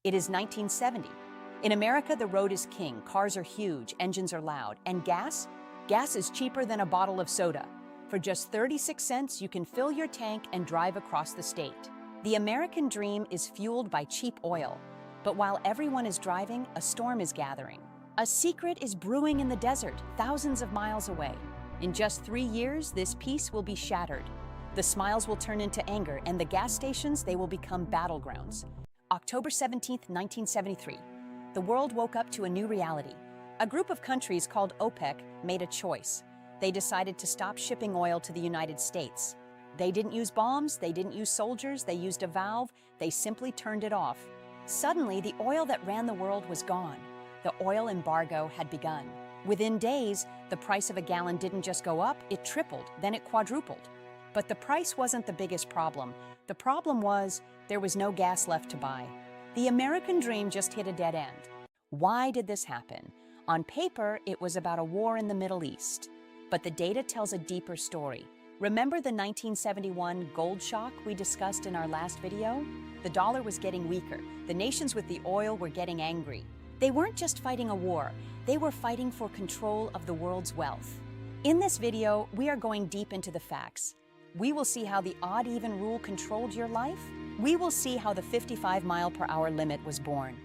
It is 1970. In America, the road is king, cars are huge, engines are loud, and gas? Gas is cheaper than a bottle of soda. For just 36 cents, you can fill your tank and drive across the state. The American dream is fueled by cheap oil. But while everyone is driving, a storm is gathering. A secret is brewing in the desert, thousands of miles away. In just 3 years, this peace will be shattered. The smiles will turn into anger, and the gas stations, they will become battlegrounds. October 17, 1973. The world woke up to a new reality. A group of countries called OPEC made a choice. They decided to stop shipping oil to the United States. They didn't use bombs, they didn't use soldiers, they used a valve, they simply turned it off. Suddenly, the oil that ran the world was gone. The oil embargo had begun. Within days, the price of a gallon didn't just go up, it tripled, then it quadrupled. But the price wasn't the biggest problem. The problem was there was no gas left to buy. The American dream just hit a dead end. Why did this happen? On paper, it was about a war in the Middle East. But the data tells a deeper story. Remember the 1971 gold shock we discussed in our last video? The dollar was getting weaker. The nations with the oil were getting angry. They weren't just fighting a war, they were fighting for control of the world's wealth. In this video, we are going deep into the facts. We will see how the odd-even rule controlled your life. We will see how the 55-mile-per-hour limit was born.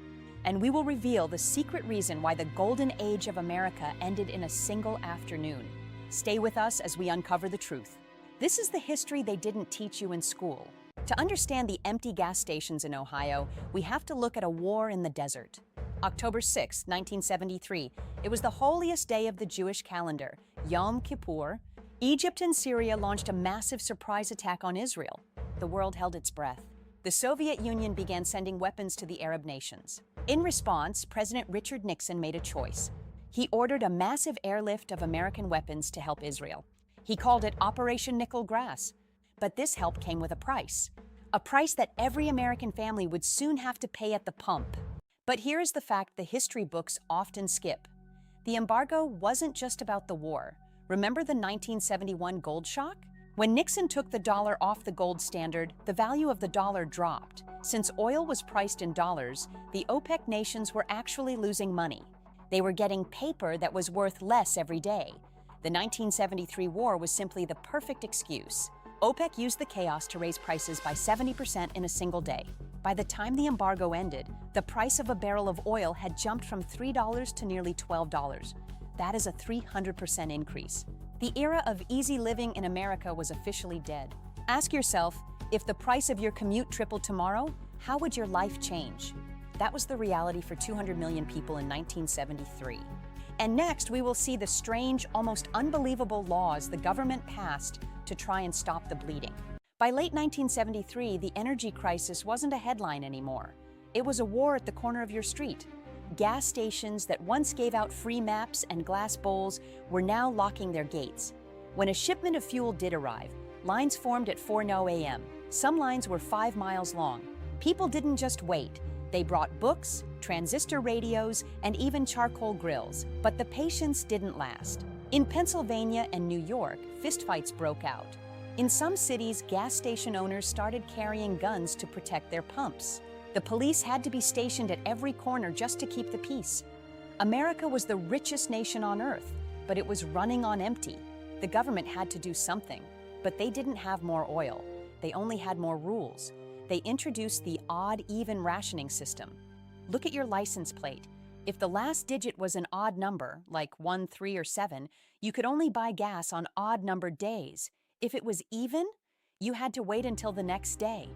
And we will reveal the secret reason why the golden age of America ended in a single afternoon. Stay with us as we uncover the truth. This is the history they didn't teach you in school. To understand the empty gas stations in Ohio, we have to look at a war in the desert. October 6, 1973. It was the holiest day of the Jewish calendar, Yom Kippur. Egypt and Syria launched a massive surprise attack on Israel. The world held its breath. The Soviet Union began sending weapons to the Arab nations. In response, President Richard Nixon made a choice. He ordered a massive airlift of American weapons to help Israel. He called it Operation Nickel Grass. But this help came with a price that every American family would soon have to pay at the pump. But here is the fact the history books often skip. The embargo wasn't just about the war. Remember the 1971 gold shock? When Nixon took the dollar off the gold standard, the value of the dollar dropped. Since oil was priced in dollars, the OPEC nations were actually losing money. They were getting paper that was worth less every day. The 1973 war was simply the perfect excuse. OPEC used the chaos to raise prices by 70% in a single day. By the time the embargo ended, the price of a barrel of oil had jumped from $3 to nearly $12. That is a 300% increase. The era of easy living in America was officially dead. Ask yourself, if the price of your commute tripled tomorrow, how would your life change? That was the reality for 200 million people in 1973. And next, we will see the strange, almost unbelievable laws the government passed to try and stop the bleeding. By late 1973, the energy crisis wasn't a headline anymore. It was a war at the corner of your street. Gas stations that once gave out free maps and glass bowls were now locking their gates. When a shipment of fuel did arrive, lines formed at 4:00 a.m. Some lines were 5 miles long. People didn't just wait. They brought books, transistor radios, and even charcoal grills. But the patience didn't last. In Pennsylvania and New York, fistfights broke out. In some cities, gas station owners started carrying guns to protect their pumps. The police had to be stationed at every corner just to keep the peace. America was the richest nation on earth, but it was running on empty. The government had to do something, but they didn't have more oil. They only had more rules. They introduced the odd-even rationing system. Look at your license plate. If the last digit was an odd number, like 1, 3, or 7, you could only buy gas on odd-numbered days. If it was even, you had to wait until the next day.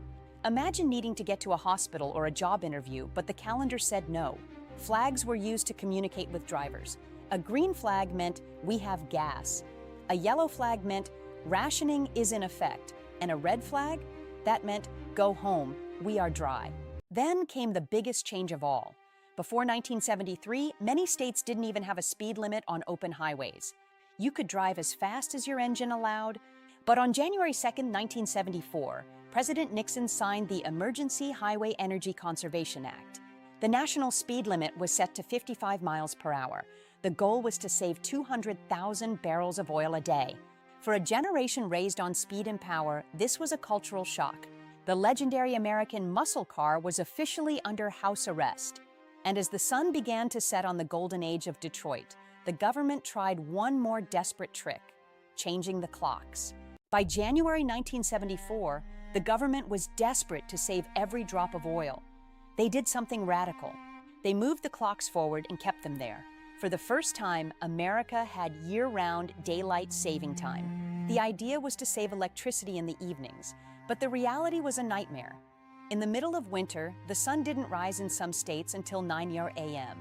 Imagine needing to get to a hospital or a job interview, but the calendar said no. Flags were used to communicate with drivers. A green flag meant, we have gas. A yellow flag meant, rationing is in effect. And a red flag? That meant, go home, we are dry. Then came the biggest change of all. Before 1973, many states didn't even have a speed limit on open highways. You could drive as fast as your engine allowed. But on January 2, 1974, President Nixon signed the Emergency Highway Energy Conservation Act. The national speed limit was set to 55 miles per hour. The goal was to save 200,000 barrels of oil a day. For a generation raised on speed and power, this was a cultural shock. The legendary American muscle car was officially under house arrest. And as the sun began to set on the golden age of Detroit, the government tried one more desperate trick: changing the clocks. By January 1974, the government was desperate to save every drop of oil. They did something radical. They moved the clocks forward and kept them there. For the first time, America had year-round daylight saving time. The idea was to save electricity in the evenings, but the reality was a nightmare. In the middle of winter, the sun didn't rise in some states until 9 a.m.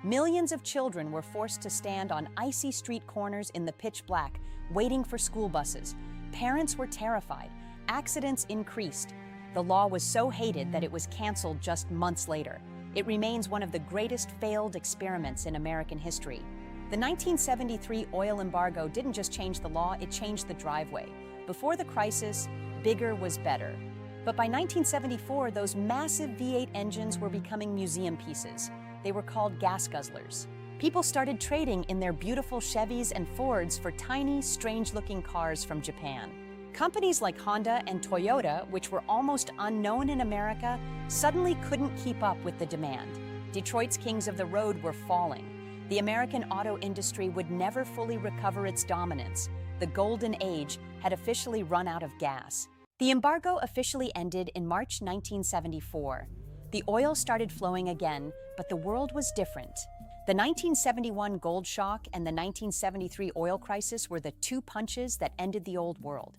Millions of children were forced to stand on icy street corners in the pitch black, waiting for school buses. Parents were terrified. Accidents increased. The law was so hated that it was canceled just months later. It remains one of the greatest failed experiments in American history. The 1973 oil embargo didn't just change the law, it changed the driveway. Before the crisis, bigger was better. But by 1974, those massive V8 engines were becoming museum pieces. They were called gas guzzlers. People started trading in their beautiful Chevys and Fords for tiny, strange-looking cars from Japan. Companies like Honda and Toyota, which were almost unknown in America, suddenly couldn't keep up with the demand. Detroit's kings of the road were falling. The American auto industry would never fully recover its dominance. The golden age had officially run out of gas. The embargo officially ended in March 1974. The oil started flowing again, but the world was different. The 1971 gold shock and the 1973 oil crisis were the two punches that ended the old world.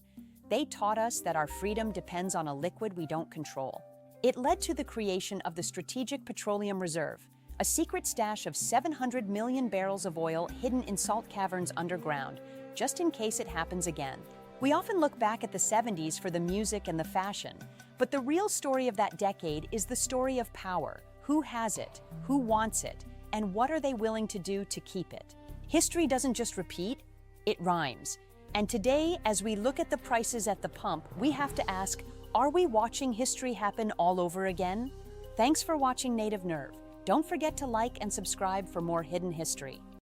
They taught us that our freedom depends on a liquid we don't control. It led to the creation of the Strategic Petroleum Reserve, a secret stash of 700 million barrels of oil hidden in salt caverns underground, just in case it happens again. We often look back at the 70s for the music and the fashion, but the real story of that decade is the story of power. Who has it? Who wants it? And what are they willing to do to keep it? History doesn't just repeat, it rhymes. And today, as we look at the prices at the pump, we have to ask, are we watching history happen all over again? Thanks for watching Native Nerve. Don't forget to like and subscribe for more hidden history.